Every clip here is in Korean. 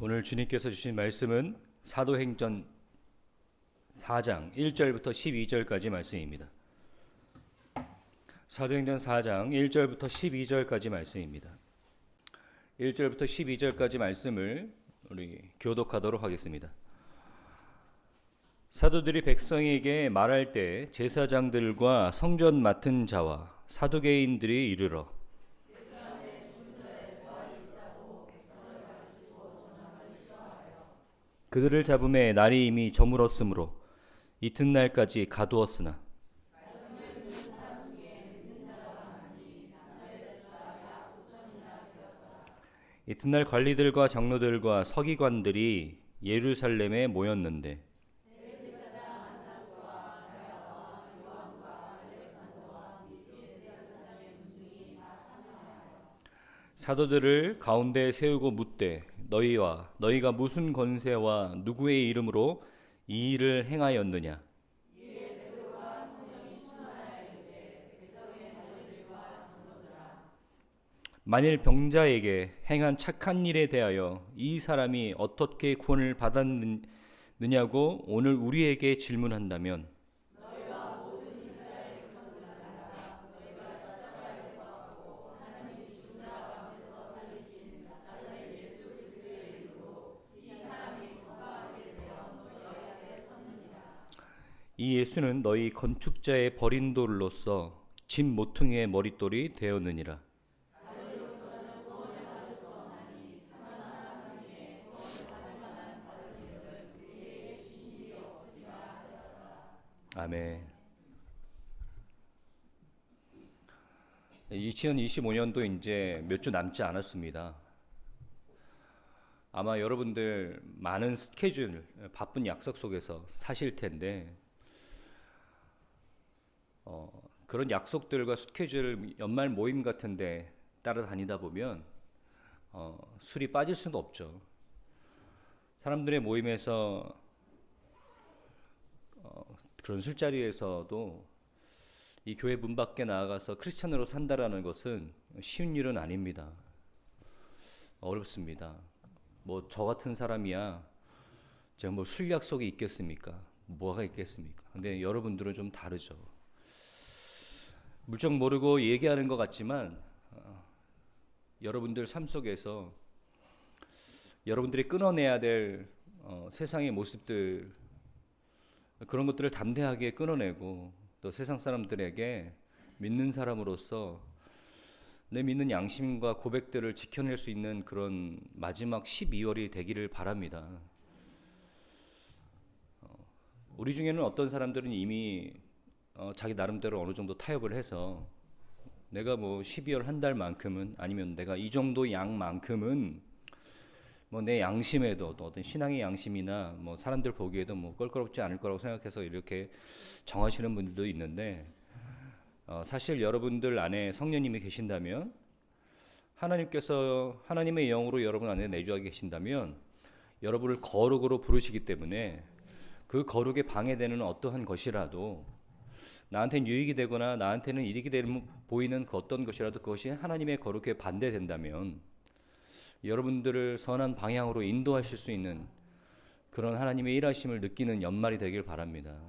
오늘 주님께서 주신 말씀은 사도행전 4장 1절부터 12절까지 말씀입니다. 사도행전 4장 1절부터 12절까지 말씀입니다. 1절부터 12절까지 말씀을 우리 교독하도록 하겠습니다. 사도들이 백성에게 말할 때 제사장들과 성전 맡은 자와 사두개인들이 이르러 그들을 잡음에 날이 이미 저물었으므로 이튿날까지 가두었으나 이튿날 관리들과 장로들과 서기관들이 예루살렘에 모였는데 사도들을 가운데 세우고 묻되 너희가 무슨 권세와 누구의 이름으로 이 일을 행하였느냐? 만일 병자에게 행한 착한 일에 대하여 이 사람이 어떻게 구원을 받았느냐고 오늘 우리에게 질문한다면 이 예수는 너희 건축자의 버린 돌로서 집 모퉁이의 머릿돌이 되었느니라. 아멘. 2025년도 이제 몇 주 남지 않았습니다. 아마 여러분들 많은 스케줄, 바쁜 약속 속에서 사실 텐데 그런 약속들과 스케줄 연말 모임 같은데 따라다니다 보면 술이 빠질 수는 없죠. 사람들의 모임에서 그런 술자리에서도 이 교회 문 밖에 나아가서 크리스찬으로 산다라는 것은 쉬운 일은 아닙니다. 어렵습니다. 뭐 저 같은 사람이야 제가 뭐 술 약속이 있겠습니까? 뭐가 있겠습니까? 근데 여러분들은 좀 다르죠. 물정 모르고 얘기하는 것 같지만 여러분들 삶 속에서 여러분들이 끊어내야 될 세상의 모습들 그런 것들을 담대하게 끊어내고 또 세상 사람들에게 믿는 사람으로서 내 믿는 양심과 고백들을 지켜낼 수 있는 그런 마지막 12월이 되기를 바랍니다. 우리 중에는 어떤 사람들은 이미 자기 나름대로 어느 정도 타협을 해서 내가 뭐 12월 한 달만큼은 아니면 내가 이 정도 양만큼은 뭐 내 양심에도 또 어떤 신앙의 양심이나 뭐 사람들 보기에도 뭐 껄끄럽지 않을 거라고 생각해서 이렇게 정하시는 분들도 있는데 사실 여러분들 안에 성령님이 계신다면 하나님께서 하나님의 영으로 여러분 안에 내주하게 계신다면 여러분을 거룩으로 부르시기 때문에 그 거룩에 방해되는 어떠한 것이라도 나한테는 유익이 되거나 나한테는 이익이 보이는 그 어떤 것이라도 그것이 하나님의 거룩에 반대된다면 여러분들을 선한 방향으로 인도하실 수 있는 그런 하나님의 일하심을 느끼는 연말이 되길 바랍니다.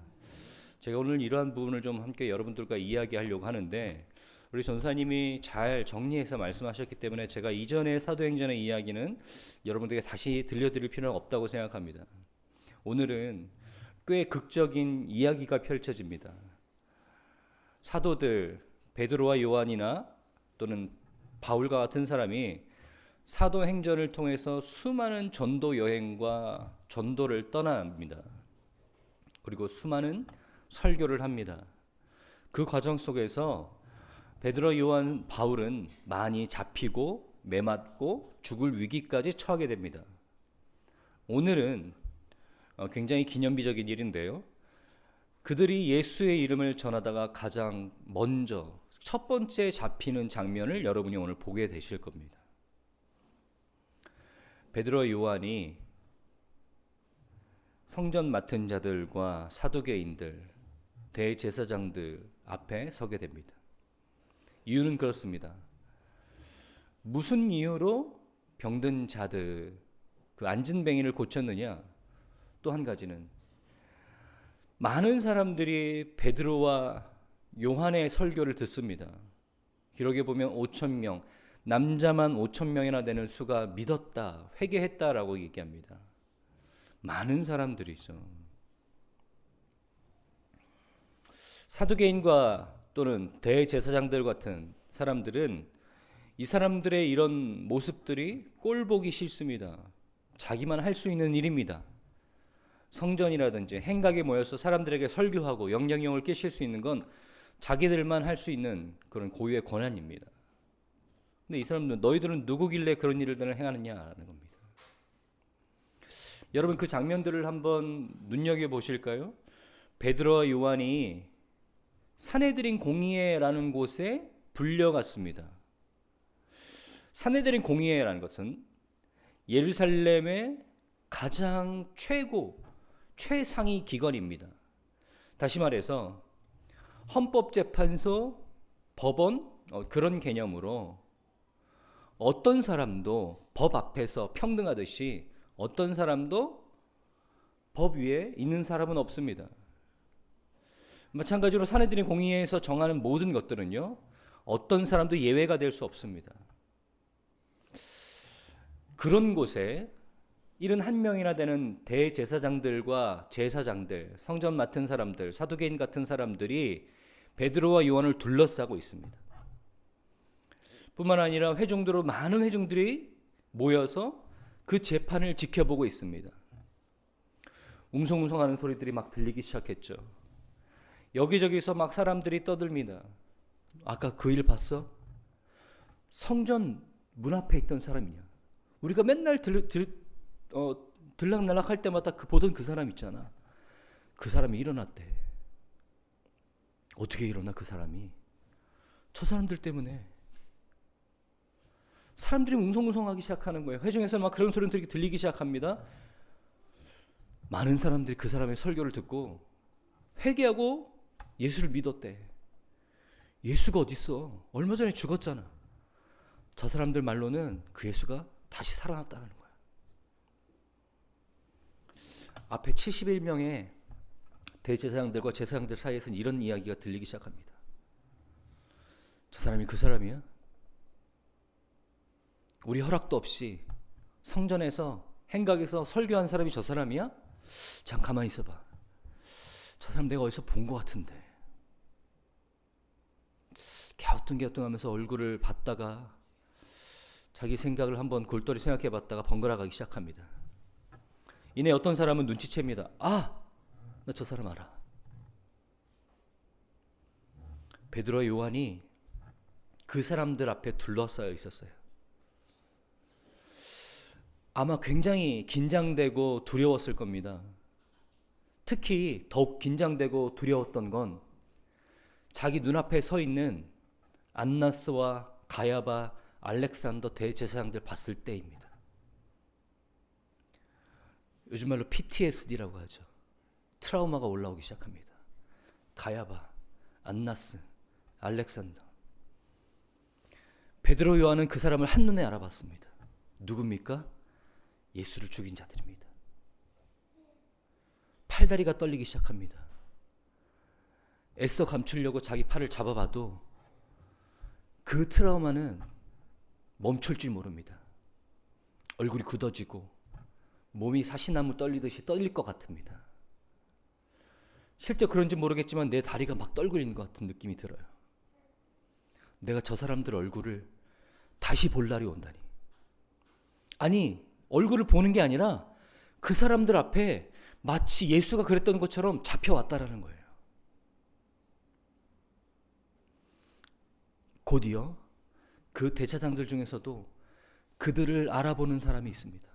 제가 오늘 이러한 부분을 좀 함께 여러분들과 이야기하려고 하는데 우리 전사님이 잘 정리해서 말씀하셨기 때문에 제가 이전의 사도행전의 이야기는 여러분들에게 다시 들려드릴 필요는 없다고 생각합니다. 오늘은 꽤 극적인 이야기가 펼쳐집니다. 사도들 베드로와 요한이나 또는 바울과 같은 사람이 사도행전을 통해서 수많은 전도 여행과 전도를 떠납니다. 그리고 수많은 설교를 합니다. 그 과정 속에서 베드로, 요한, 바울은 많이 잡히고 매맞고 죽을 위기까지 처하게 됩니다. 오늘은 굉장히 기념비적인 일인데요. 그들이 예수의 이름을 전하다가 가장 먼저 첫 번째 잡히는 장면을 여러분이 오늘 보게 되실 겁니다. 베드로, 요한이 성전 맡은 자들과 사두개인들, 대제사장들 앞에 서게 됩니다. 이유는 그렇습니다. 무슨 이유로 병든 자들, 그 안진뱅이를 고쳤느냐? 또 한 가지는 많은 사람들이 베드로와 요한의 설교를 듣습니다. 기록에 보면 5,000명, 남자만 5,000명이나 되는 수가 믿었다, 회개했다라고 얘기합니다. 많은 사람들이 있어. 사두개인과 또는 대제사장들 같은 사람들은 이 사람들의 이런 모습들이 꼴보기 싫습니다. 자기만 할 수 있는 일입니다. 성전이라든지 행각에 모여서 사람들에게 설교하고 영향력을 끼칠 수 있는 건 자기들만 할 수 있는 그런 고유의 권한입니다. 근데 이 사람들은 너희들은 누구길래 그런 일을 행하느냐라는 겁니다. 여러분 그 장면들을 한번 눈여겨보실까요? 베드로와 요한이 산헤드린 공의회라는 곳에 불려갔습니다. 산헤드린 공의회라는 것은 예루살렘의 가장 최상위 기관입니다. 다시 말해서 헌법재판소, 법원 그런 개념으로 어떤 사람도 법 앞에서 평등하듯이 어떤 사람도 법 위에 있는 사람은 없습니다. 마찬가지로 산헤드린 공의회에서 정하는 모든 것들은요, 어떤 사람도 예외가 될 수 없습니다. 그런 곳에 71명이나 되는 대제사장들과 제사장들, 성전 맡은 사람들, 사두개인 같은 사람들이 베드로와 요한을 둘러싸고 있습니다. 뿐만 아니라 회중들로 많은 회중들이 모여서 그 재판을 지켜보고 있습니다. 웅성웅성하는 소리들이 막 들리기 시작했죠. 여기저기서 막 사람들이 떠듭니다. 아까 그 일 봤어? 성전 문 앞에 있던 사람이냐? 우리가 맨날 들락날락 할 때마다 보던 그 사람 있잖아. 그 사람이 일어났대. 어떻게 일어나 그 사람이? 저 사람들 때문에. 사람들이 웅성웅성하기 시작하는 거예요. 회중에서 막 그런 소리들이 들리기 시작합니다. 많은 사람들이 그 사람의 설교를 듣고 회개하고 예수를 믿었대. 예수가 어딨어? 얼마 전에 죽었잖아. 저 사람들 말로는 그 예수가 다시 살아났다는 거야. 앞에 71명의 대제사장들과 제사장들 사이에서는 이런 이야기가 들리기 시작합니다. 저 사람이 그 사람이야? 우리 허락도 없이 성전에서 행각에서 설교한 사람이 저 사람이야? 잠깐 가만히 있어봐. 저 사람 내가 어디서 본 것 같은데. 갸우뚱갸우뚱하면서 얼굴을 봤다가 자기 생각을 한번 골똘히 생각해 봤다가 번갈아 가기 시작합니다. 이내 어떤 사람은 눈치챕니다. 아! 나 저 사람 알아. 베드로와 요한이 그 사람들 앞에 둘러싸여 있었어요. 아마 굉장히 긴장되고 두려웠을 겁니다. 특히 더욱 긴장되고 두려웠던 건 자기 눈앞에 서 있는 안나스와 가야바, 알렉산더 대제사장들 봤을 때입니다. 요즘 말로 PTSD라고 하죠. 트라우마가 올라오기 시작합니다. 가야바, 안나스, 알렉산더. 베드로 요한은 그 사람을 한눈에 알아봤습니다. 누굽니까? 예수를 죽인 자들입니다. 팔다리가 떨리기 시작합니다. 애써 감추려고 자기 팔을 잡아봐도 그 트라우마는 멈출 줄 모릅니다. 얼굴이 굳어지고 몸이 사시나무 떨리듯이 떨릴 것 같습니다. 실제 그런지 모르겠지만 내 다리가 막 떨고 있는 것 같은 느낌이 들어요. 내가 저 사람들 얼굴을 다시 볼 날이 온다니. 아니, 얼굴을 보는 게 아니라 그 사람들 앞에 마치 예수가 그랬던 것처럼 잡혀왔다라는 거예요. 곧이어 그 대제사장들 중에서도 그들을 알아보는 사람이 있습니다.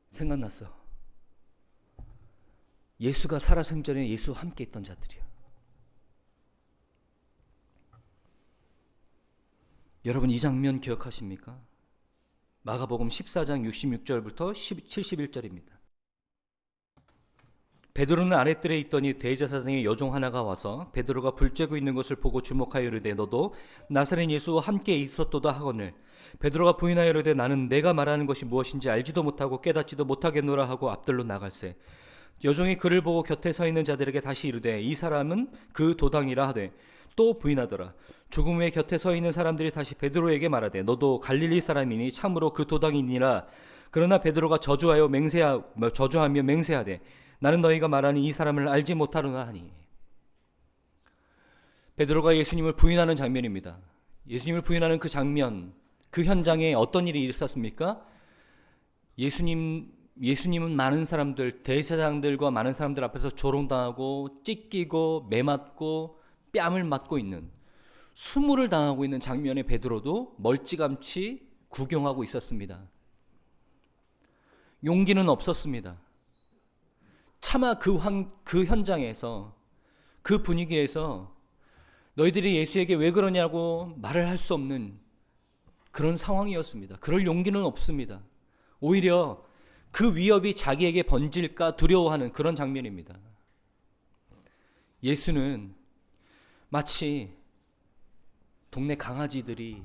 생각났어. 예수가 살아생전에 예수와 함께 있던 자들이야. 여러분 이 장면 기억하십니까? 마가복음 14장 66절부터 71절입니다. 베드로는 아랫뜰에 있더니 대제사장의 여종 하나가 와서 베드로가 불 쬐고 있는 것을 보고 주목하여 이르되 너도 나사렛 예수와 함께 있었도다 하거늘 베드로가 부인하여 이르되 나는 내가 말하는 것이 무엇인지 알지도 못하고 깨닫지도 못하겠노라 하고 앞들로 나갈새 여종이 그를 보고 곁에 서 있는 자들에게 다시 이르되 이 사람은 그 도당이라 하되 또 부인하더라. 조금 후에 곁에 서 있는 사람들이 다시 베드로에게 말하되 너도 갈릴리 사람이니 참으로 그 도당이니라. 그러나 베드로가 저주하며 맹세하되 나는 너희가 말하는 이 사람을 알지 못하노라 하니. 베드로가 예수님을 부인하는 장면입니다. 예수님을 부인하는 그 장면, 그 현장에 어떤 일이 있었습니까? 예수님은 많은 사람들, 대제사장들과 많은 사람들 앞에서 조롱당하고 찢기고 매맞고 뺨을 맞고 있는, 수모를 당하고 있는 장면에 베드로도 멀찌감치 구경하고 있었습니다. 용기는 없었습니다. 차마 그 현장에서, 그 분위기에서 너희들이 예수에게 왜 그러냐고 말을 할 수 없는 그런 상황이었습니다. 그럴 용기는 없습니다. 오히려 그 위협이 자기에게 번질까 두려워하는 그런 장면입니다. 예수는 마치 동네 강아지들이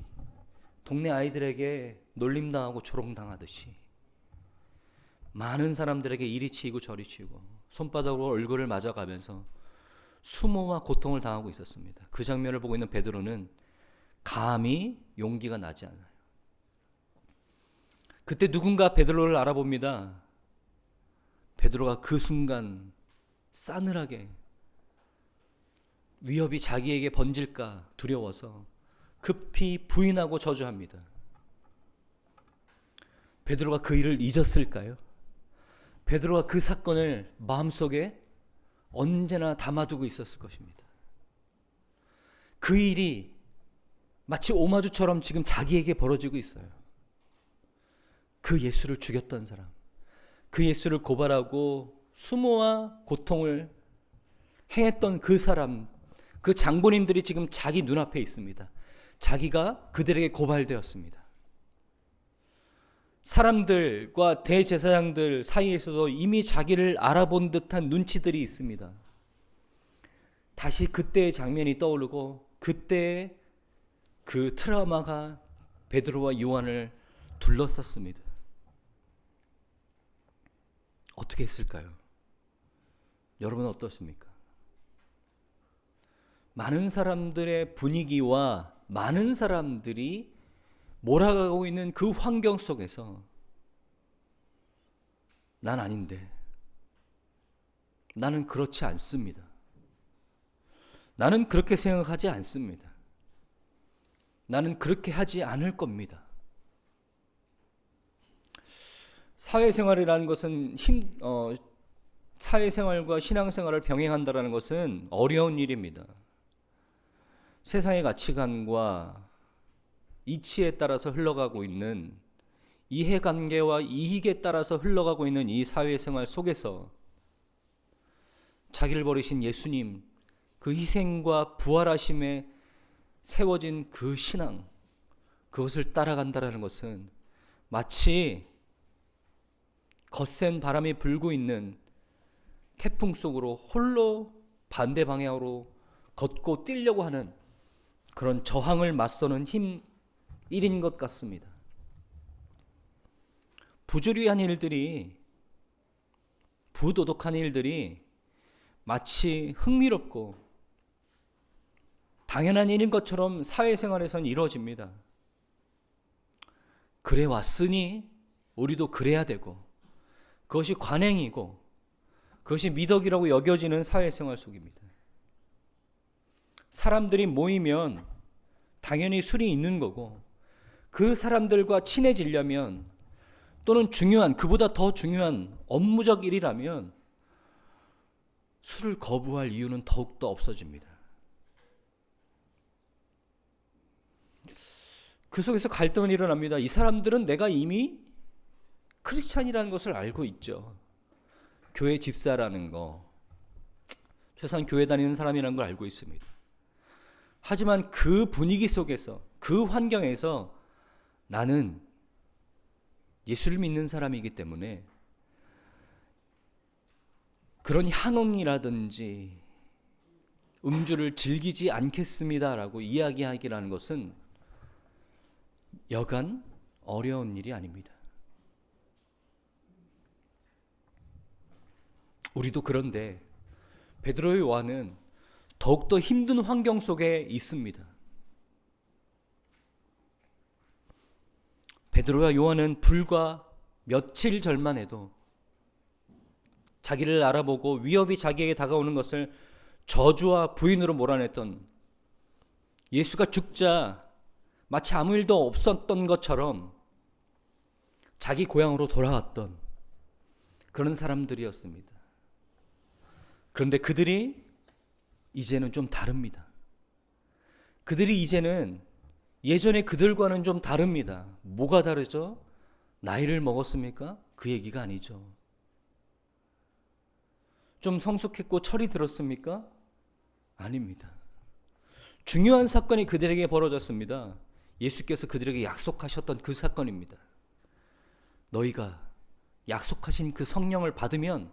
동네 아이들에게 놀림당하고 조롱당하듯이 많은 사람들에게 이리 치이고 저리 치이고 손바닥으로 얼굴을 맞아가면서 수모와 고통을 당하고 있었습니다. 그 장면을 보고 있는 베드로는 감히 용기가 나지 않아요. 그때 누군가 베드로를 알아봅니다. 베드로가 그 순간 싸늘하게 위협이 자기에게 번질까 두려워서 급히 부인하고 저주합니다. 베드로가 그 일을 잊었을까요? 베드로가 그 사건을 마음속에 언제나 담아두고 있었을 것입니다. 그 일이 마치 오마주처럼 지금 자기에게 벌어지고 있어요. 그 예수를 죽였던 사람, 그 예수를 고발하고 수모와 고통을 행했던 그 사람, 그 장본인들이 지금 자기 눈앞에 있습니다. 자기가 그들에게 고발되었습니다. 사람들과 대제사장들 사이에서도 이미 자기를 알아본 듯한 눈치들이 있습니다. 다시 그때의 장면이 떠오르고 그때의 그 트라우마가 베드로와 요한을 둘러쌌습니다. 어떻게 했을까요? 여러분은 어떻습니까? 많은 사람들의 분위기와 많은 사람들이 몰아가고 있는 그 환경 속에서 난 아닌데, 나는 그렇지 않습니다. 나는 그렇게 생각하지 않습니다. 나는 그렇게 하지 않을 겁니다. 사회생활이라는 것은 사회생활과 신앙생활을 병행한다는 것은 어려운 일입니다. 세상의 가치관과 이치에 따라서 흘러가고 있는 이해관계와 이익에 따라서 흘러가고 있는 이 사회생활 속에서 자기를 버리신 예수님, 그 희생과 부활하심에 세워진 그 신앙, 그것을 따라간다는 것은 마치 거센 바람이 불고 있는 태풍 속으로 홀로 반대 방향으로 걷고 뛰려고 하는 그런 저항을 맞서는 힘 1인 것 같습니다. 부조리한 일들이, 부도덕한 일들이 마치 흥미롭고 당연한 일인 것처럼 사회생활에선 이루어집니다. 그래 왔으니 우리도 그래야 되고, 그것이 관행이고 그것이 미덕이라고 여겨지는 사회생활 속입니다. 사람들이 모이면 당연히 술이 있는 거고, 그 사람들과 친해지려면 또는 그보다 더 중요한 업무적 일이라면 술을 거부할 이유는 더욱더 없어집니다. 그 속에서 갈등은 일어납니다. 이 사람들은 내가 이미 크리스찬이라는 것을 알고 있죠. 교회 집사라는 거, 최소한 교회 다니는 사람이라는 걸 알고 있습니다. 하지만 그 분위기 속에서, 그 환경에서 나는 예수를 믿는 사람이기 때문에 그런 향응이라든지 음주를 즐기지 않겠습니다라고 이야기하기라는 것은 여간 어려운 일이 아닙니다. 우리도 그런데 베드로 요한은 더욱더 힘든 환경 속에 있습니다. 베드로와 요한은 불과 며칠 전만 해도 자기를 알아보고 위협이 자기에게 다가오는 것을 저주와 부인으로 몰아냈던, 예수가 죽자 마치 아무 일도 없었던 것처럼 자기 고향으로 돌아왔던 그런 사람들이었습니다. 그런데 그들이 이제는 좀 다릅니다. 그들이 이제는 예전에 그들과는 좀 다릅니다. 뭐가 다르죠? 나이를 먹었습니까? 그 얘기가 아니죠. 좀 성숙했고 철이 들었습니까? 아닙니다. 중요한 사건이 그들에게 벌어졌습니다. 예수께서 그들에게 약속하셨던 그 사건입니다. 너희가 약속하신 그 성령을 받으면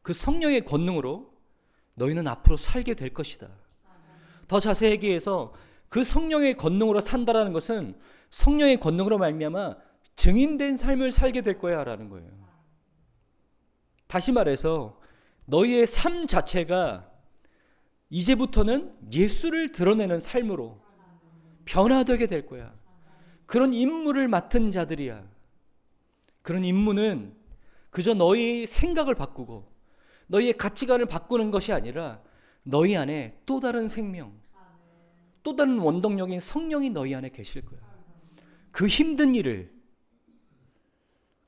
그 성령의 권능으로 너희는 앞으로 살게 될 것이다. 더 자세히 얘기해서 그 성령의 권능으로 산다라는 것은 성령의 권능으로 말미암아 증인된 삶을 살게 될 거야 라는 거예요. 다시 말해서 너희의 삶 자체가 이제부터는 예수를 드러내는 삶으로 변화되게 될 거야. 그런 임무를 맡은 자들이야. 그런 임무는 그저 너희의 생각을 바꾸고 너희의 가치관을 바꾸는 것이 아니라 너희 안에 또 다른 생명, 또 다른 원동력인 성령이 너희 안에 계실 거야. 그 힘든 일을,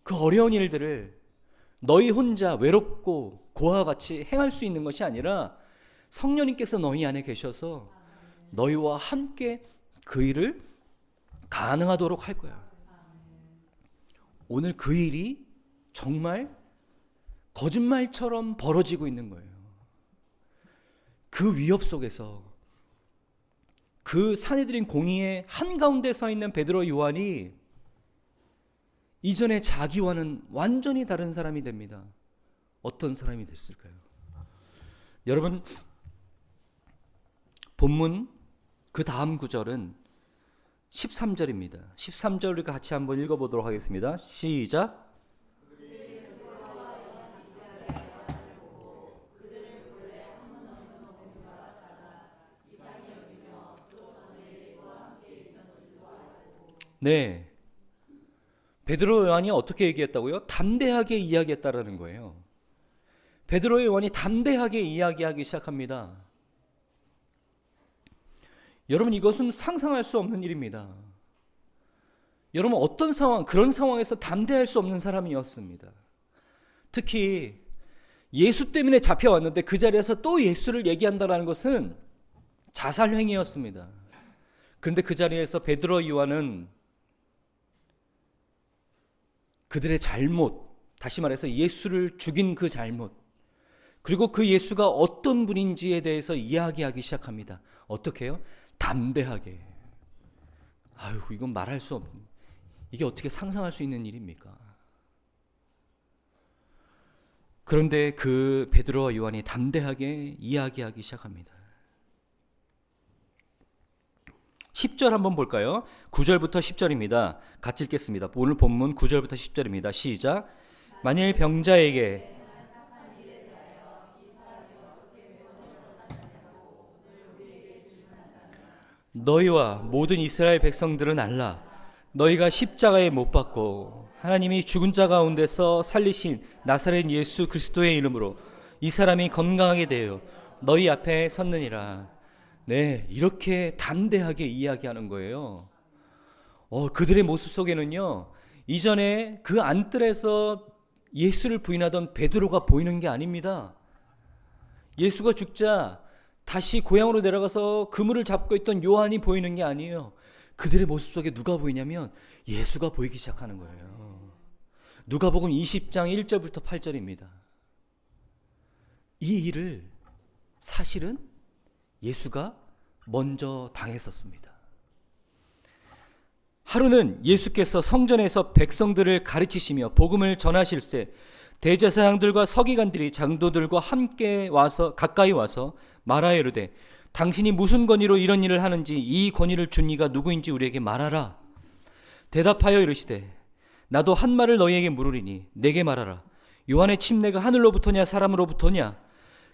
그 어려운 일들을 너희 혼자 외롭고 고아와 같이 행할 수 있는 것이 아니라 성령님께서 너희 안에 계셔서 너희와 함께 그 일을 가능하도록 할 거야. 오늘 그 일이 정말 거짓말처럼 벌어지고 있는 거예요. 그 위협 속에서 그 사내들인 공의의 한가운데 서 있는 베드로 요한이 이전에 자기와는 완전히 다른 사람이 됩니다. 어떤 사람이 됐을까요? 여러분, 본문 그 다음 구절은 13절입니다. 13절을 같이 한번 읽어보도록 하겠습니다. 시작. 네, 베드로 요한이 어떻게 얘기했다고요? 담대하게 이야기했다라는 거예요. 베드로 요한이 담대하게 이야기하기 시작합니다. 여러분, 이것은 상상할 수 없는 일입니다. 여러분, 어떤 상황, 그런 상황에서 담대할 수 없는 사람이었습니다. 특히 예수 때문에 잡혀왔는데 그 자리에서 또 예수를 얘기한다는 것은 자살행위였습니다. 그런데 그 자리에서 베드로 요한은 그들의 잘못, 다시 말해서 예수를 죽인 그 잘못, 그리고 그 예수가 어떤 분인지에 대해서 이야기하기 시작합니다. 어떻게 해요? 담대하게. 아유, 이건 말할 수 없는, 이게 어떻게 상상할 수 있는 일입니까? 그런데 그 베드로와 요한이 담대하게 이야기하기 시작합니다. 10절 한번 볼까요? 9절부터 10절입니다. 같이 읽겠습니다. 오늘 본문 9절부터 10절입니다. 시작. 만일 병자에게 너희와 모든 이스라엘 백성들은 알라. 너희가 십자가에 못 박고 하나님이 죽은 자 가운데서 살리신 나사렛 예수 그리스도의 이름으로 이 사람이 건강하게 되어 너희 앞에 섰느니라. 네, 이렇게 담대하게 이야기하는 거예요. 그들의 모습 속에는요, 이전에 그 안뜰에서 예수를 부인하던 베드로가 보이는 게 아닙니다. 예수가 죽자 다시 고향으로 내려가서 그물을 잡고 있던 요한이 보이는 게 아니에요. 그들의 모습 속에 누가 보이냐면 예수가 보이기 시작하는 거예요. 누가복음 20장 1절부터 8절입니다. 이 일을 사실은 예수가 먼저 당했었습니다. 하루는 예수께서 성전에서 백성들을 가르치시며 복음을 전하실 때 대제사장들과 서기관들이 장도들과 함께 와서 가까이 와서 말하여 이르되 당신이 무슨 권위로 이런 일을 하는지 이 권위를 준 이가 누구인지 우리에게 말하라. 대답하여 이르시되 나도 한 말을 너희에게 물으리니 내게 말하라. 요한의 침례가 하늘로부터냐 사람으로부터냐?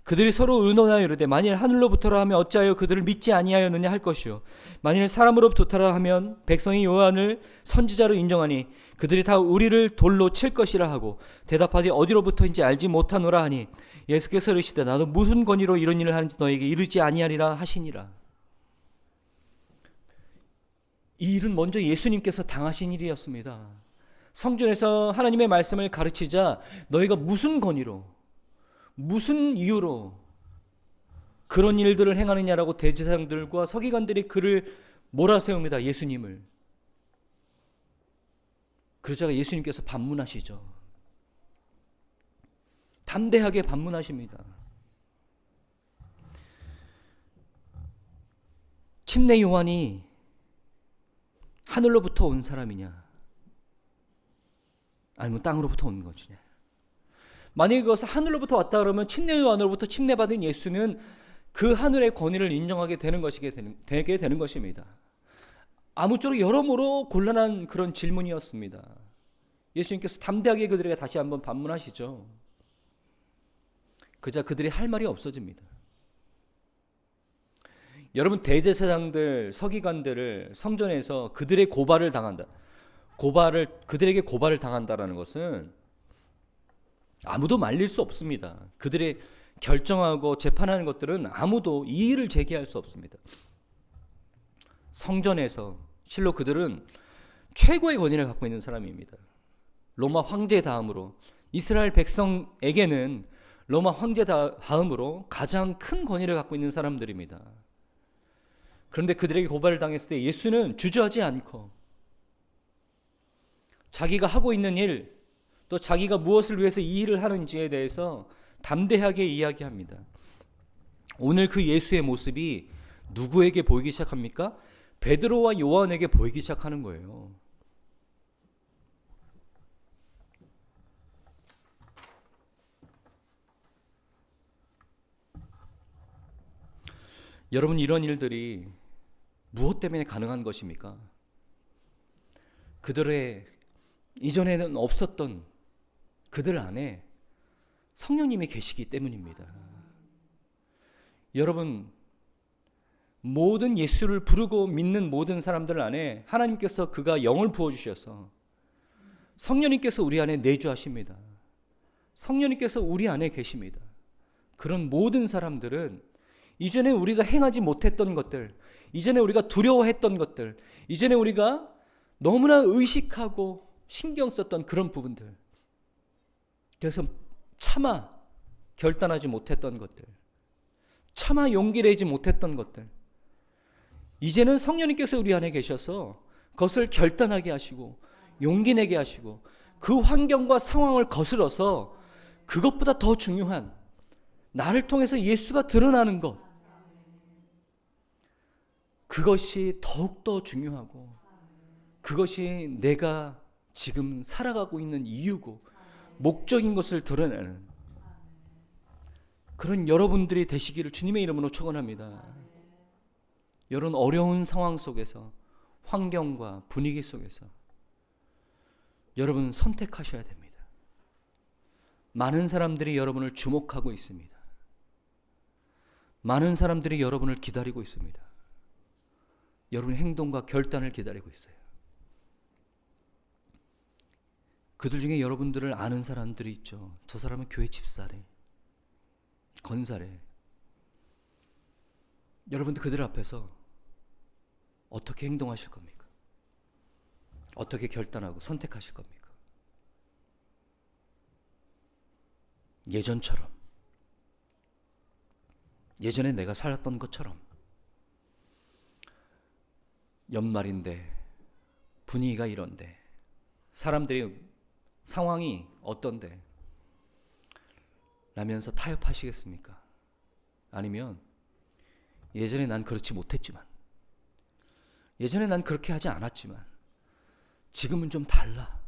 그들이 서로 의논하여 이르되 만일 하늘로부터라 하면 어찌하여 그들을 믿지 아니하였느냐 할 것이요 만일 사람으로부터라 하면 백성이 요한을 선지자로 인정하니 그들이 다 우리를 돌로 칠 것이라 하고 대답하되 어디로부터인지 알지 못하노라 하니 예수께서 이르시되 나도 무슨 권위로 이런 일을 하는지 너에게 이르지 아니하리라 하시니라. 이 일은 먼저 예수님께서 당하신 일이었습니다. 성전에서 하나님의 말씀을 가르치자 너희가 무슨 권위로 무슨 이유로 그런 일들을 행하느냐라고 대제사장들과 서기관들이 그를 몰아세웁니다. 예수님을. 그러자가 예수님께서 반문하시죠. 담대하게 반문하십니다. 침례 요한이 하늘로부터 온 사람이냐 아니면 땅으로부터 온 것이냐. 만약에 그것을 하늘로부터 왔다 그러면 침례 요한으로부터 침례받은 예수는 그 하늘의 권위를 인정하게 되는 되게 되는 것입니다. 아무쪼록 여러모로 곤란한 그런 질문이었습니다. 예수님께서 담대하게 그들에게 다시 한번 반문하시죠. 그자 그들이 할 말이 없어집니다. 여러분 대제사장들, 서기관들을 성전에서 그들의 고발을 당한다. 그들에게 고발을 당한다라는 것은 아무도 말릴 수 없습니다. 그들의 결정하고 재판하는 것들은 아무도 이의를 제기할 수 없습니다. 성전에서 실로 그들은 최고의 권위를 갖고 있는 사람입니다. 로마 황제 다음으로 이스라엘 백성에게는 로마 황제 다음으로 가장 큰 권위를 갖고 있는 사람들입니다. 그런데 그들에게 고발을 당했을 때 예수는 주저하지 않고 자기가 하고 있는 일, 또 자기가 무엇을 위해서 이 일을 하는지에 대해서 담대하게 이야기합니다. 오늘 그 예수의 모습이 누구에게 보이기 시작합니까? 베드로와 요한에게 보이기 시작하는 거예요. 여러분, 이런 일들이 무엇 때문에 가능한 것입니까? 그들의 이전에는 없었던 그들 안에 성령님이 계시기 때문입니다. 여러분, 모든 예수를 부르고 믿는 모든 사람들 안에 하나님께서 그가 영을 부어주셔서 성령님께서 우리 안에 내주하십니다. 성령님께서 우리 안에 계십니다. 그런 모든 사람들은 이전에 우리가 행하지 못했던 것들, 이전에 우리가 두려워했던 것들, 이전에 우리가 너무나 의식하고 신경 썼던 그런 부분들, 그래서 차마 결단하지 못했던 것들, 차마 용기 내지 못했던 것들, 이제는 성령님께서 우리 안에 계셔서 그것을 결단하게 하시고 용기 내게 하시고 그 환경과 상황을 거스러서 그것보다 더 중요한 나를 통해서 예수가 드러나는 것, 그것이 더욱더 중요하고 그것이 내가 지금 살아가고 있는 이유고 목적인 것을 드러내는 그런 여러분들이 되시기를 주님의 이름으로 축원합니다. 이런 어려운 상황 속에서, 환경과 분위기 속에서 여러분 선택하셔야 됩니다. 많은 사람들이 여러분을 주목하고 있습니다. 많은 사람들이 여러분을 기다리고 있습니다. 여러분의 행동과 결단을 기다리고 있어요. 그들 중에 여러분들을 아는 사람들이 있죠. 저 사람은 교회 집사래, 건사래. 여러분들 그들 앞에서 어떻게 행동하실 겁니까? 어떻게 결단하고 선택하실 겁니까? 예전처럼, 예전에 내가 살았던 것처럼, 연말인데 분위기가 이런데 사람들이 상황이 어떤데 라면서 타협하시겠습니까? 아니면 예전에 난 그렇지 못했지만, 예전에 난 그렇게 하지 않았지만 지금은 좀 달라.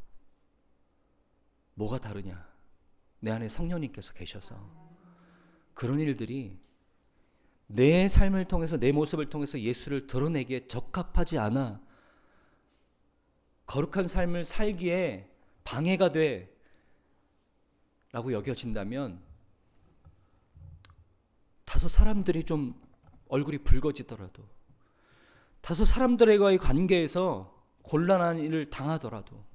뭐가 다르냐? 내 안에 성령님께서 계셔서 그런 일들이 내 삶을 통해서, 내 모습을 통해서 예수를 드러내기에 적합하지 않아 거룩한 삶을 살기에 방해가 돼 라고 여겨진다면, 다소 사람들이 좀 얼굴이 붉어지더라도, 다소 사람들과의 관계에서 곤란한 일을 당하더라도,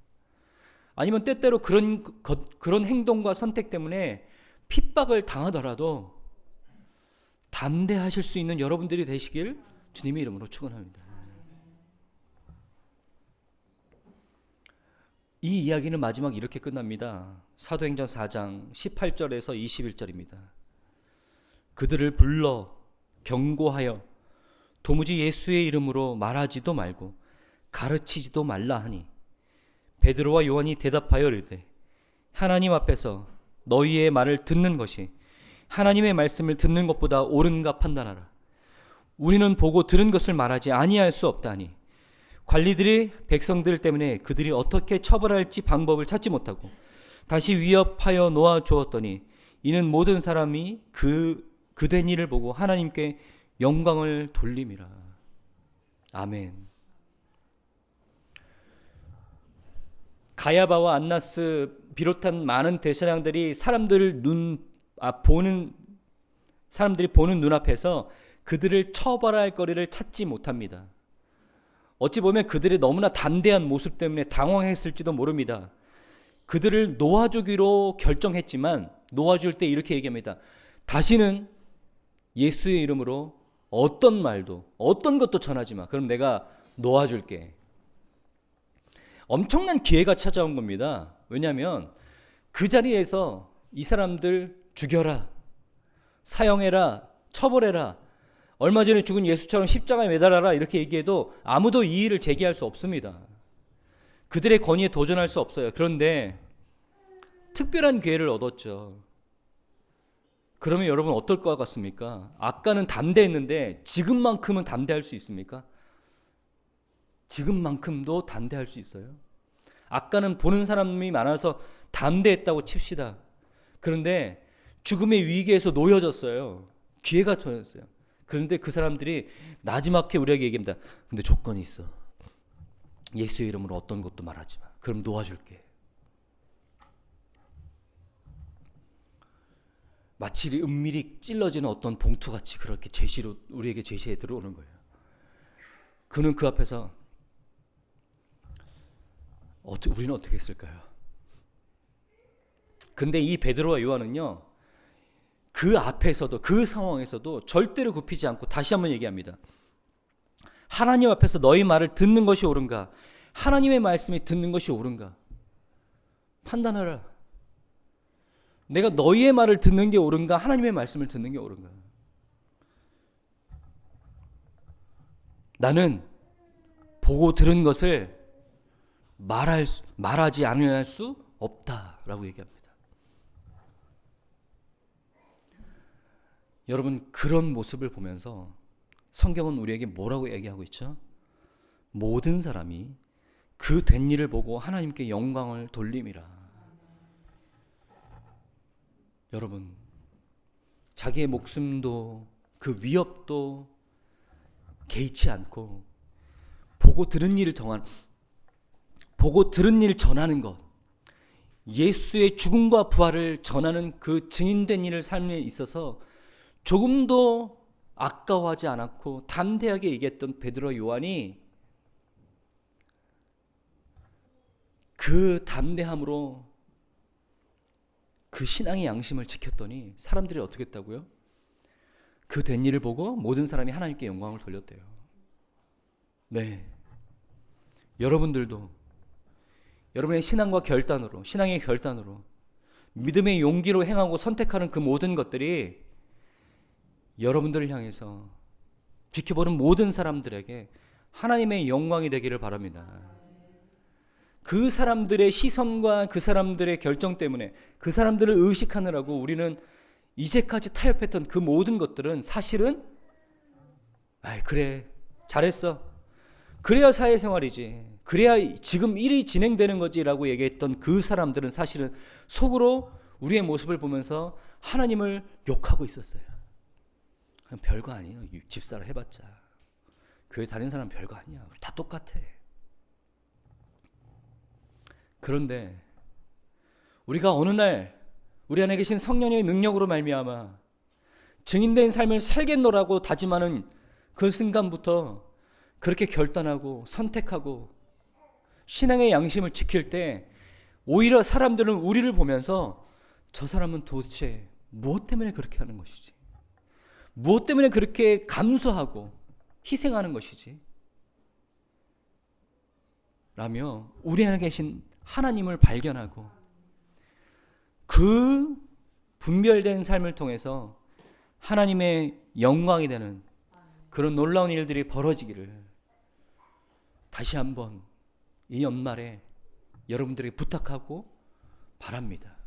아니면 때때로 그런 행동과 선택 때문에 핍박을 당하더라도 담대하실 수 있는 여러분들이 되시길 주님의 이름으로 축원합니다. 이 이야기는 마지막 이렇게 끝납니다. 사도행전 4장 18절에서 21절입니다. 그들을 불러 경고하여 도무지 예수의 이름으로 말하지도 말고 가르치지도 말라 하니, 베드로와 요한이 대답하여 이르되 하나님 앞에서 너희의 말을 듣는 것이 하나님의 말씀을 듣는 것보다 옳은가 판단하라. 우리는 보고 들은 것을 말하지 아니할 수 없다니, 관리들이 백성들 때문에 그들이 어떻게 처벌할지 방법을 찾지 못하고 다시 위협하여 놓아 주었더니, 이는 모든 사람이 그된 일을 보고 하나님께 영광을 돌림이라. 아멘. 가야바와 안나스 비롯한 많은 대제사장들이 사람들이 보는 눈앞에서 그들을 처벌할 거리를 찾지 못합니다. 어찌 보면 그들의 너무나 담대한 모습 때문에 당황했을지도 모릅니다. 그들을 놓아주기로 결정했지만 놓아줄 때 이렇게 얘기합니다. 다시는 예수의 이름으로 어떤 말도 어떤 것도 전하지 마. 그럼 내가 놓아줄게. 엄청난 기회가 찾아온 겁니다. 왜냐하면 그 자리에서 이 사람들 죽여라, 사형해라, 처벌해라, 얼마 전에 죽은 예수처럼 십자가에 매달아라 이렇게 얘기해도 아무도 이의를 제기할 수 없습니다. 그들의 권위에 도전할 수 없어요. 그런데 특별한 기회를 얻었죠. 그러면 여러분 어떨 것 같습니까? 아까는 담대했는데 지금만큼은 담대할 수 있습니까? 지금만큼도 담대할 수 있어요? 아까는 보는 사람이 많아서 담대했다고 칩시다. 그런데 죽음의 위기에서 놓여졌어요. 기회가 터졌어요. 그런데 그 사람들이 나지막히 우리에게 얘기합니다. 근데 조건이 있어. 예수의 이름으로 어떤 것도 말하지 마. 그럼 놓아줄게. 마치 은밀히 찔러지는 어떤 봉투같이 그렇게 우리에게 제시해 들어오는 거예요. 그는 그 앞에서 우리는 어떻게 했을까요? 근데 이 베드로와 요한은요, 그 앞에서도, 그 상황에서도 절대로 굽히지 않고 다시 한번 얘기합니다. 하나님 앞에서 너희 말을 듣는 것이 옳은가? 하나님의 말씀이 듣는 것이 옳은가? 판단하라. 내가 너희의 말을 듣는 게 옳은가? 하나님의 말씀을 듣는 게 옳은가? 나는 보고 들은 것을 말하지 않을 수 없다라고 얘기합니다. 여러분, 그런 모습을 보면서 성경은 우리에게 뭐라고 얘기하고 있죠? 모든 사람이 그 된 일을 보고 하나님께 영광을 돌림이라. 여러분, 자기의 목숨도 그 위협도 개의치 않고 보고 들은 일을 전하는 것, 예수의 죽음과 부활을 전하는 그 증인된 일을 삶에 있어서 조금도 아까워하지 않았고 담대하게 얘기했던 베드로 요한이 그 담대함으로 그 신앙의 양심을 지켰더니 사람들이 어떻게 했다고요? 그 된 일을 보고 모든 사람이 하나님께 영광을 돌렸대요. 네, 여러분들도 여러분의 신앙의 결단으로 믿음의 용기로 행하고 선택하는 그 모든 것들이 여러분들을 향해서 지켜보는 모든 사람들에게 하나님의 영광이 되기를 바랍니다. 그 사람들의 시선과 그 사람들의 결정 때문에 그 사람들을 의식하느라고 우리는 이제까지 타협했던 그 모든 것들은 사실은 그래, 잘했어, 그래야 사회생활이지, 그래야 지금 일이 진행되는 거지 라고 얘기했던 그 사람들은 사실은 속으로 우리의 모습을 보면서 하나님을 욕하고 있었어요. 그냥 별거 아니에요. 집사를 해봤자. 교회 다니는 사람 별거 아니야. 다 똑같아. 그런데 우리가 어느 날 우리 안에 계신 성령의 능력으로 말미암아 증인된 삶을 살겠노라고 다짐하는 그 순간부터 그렇게 결단하고 선택하고 신앙의 양심을 지킬 때 오히려 사람들은 우리를 보면서 저 사람은 도대체 무엇 때문에 그렇게 하는 것이지? 무엇 때문에 그렇게 감수하고 희생하는 것이지? 라며 우리 안에 계신 하나님을 발견하고 그 분별된 삶을 통해서 하나님의 영광이 되는 그런 놀라운 일들이 벌어지기를 다시 한번 이 연말에 여러분들에게 부탁하고 바랍니다.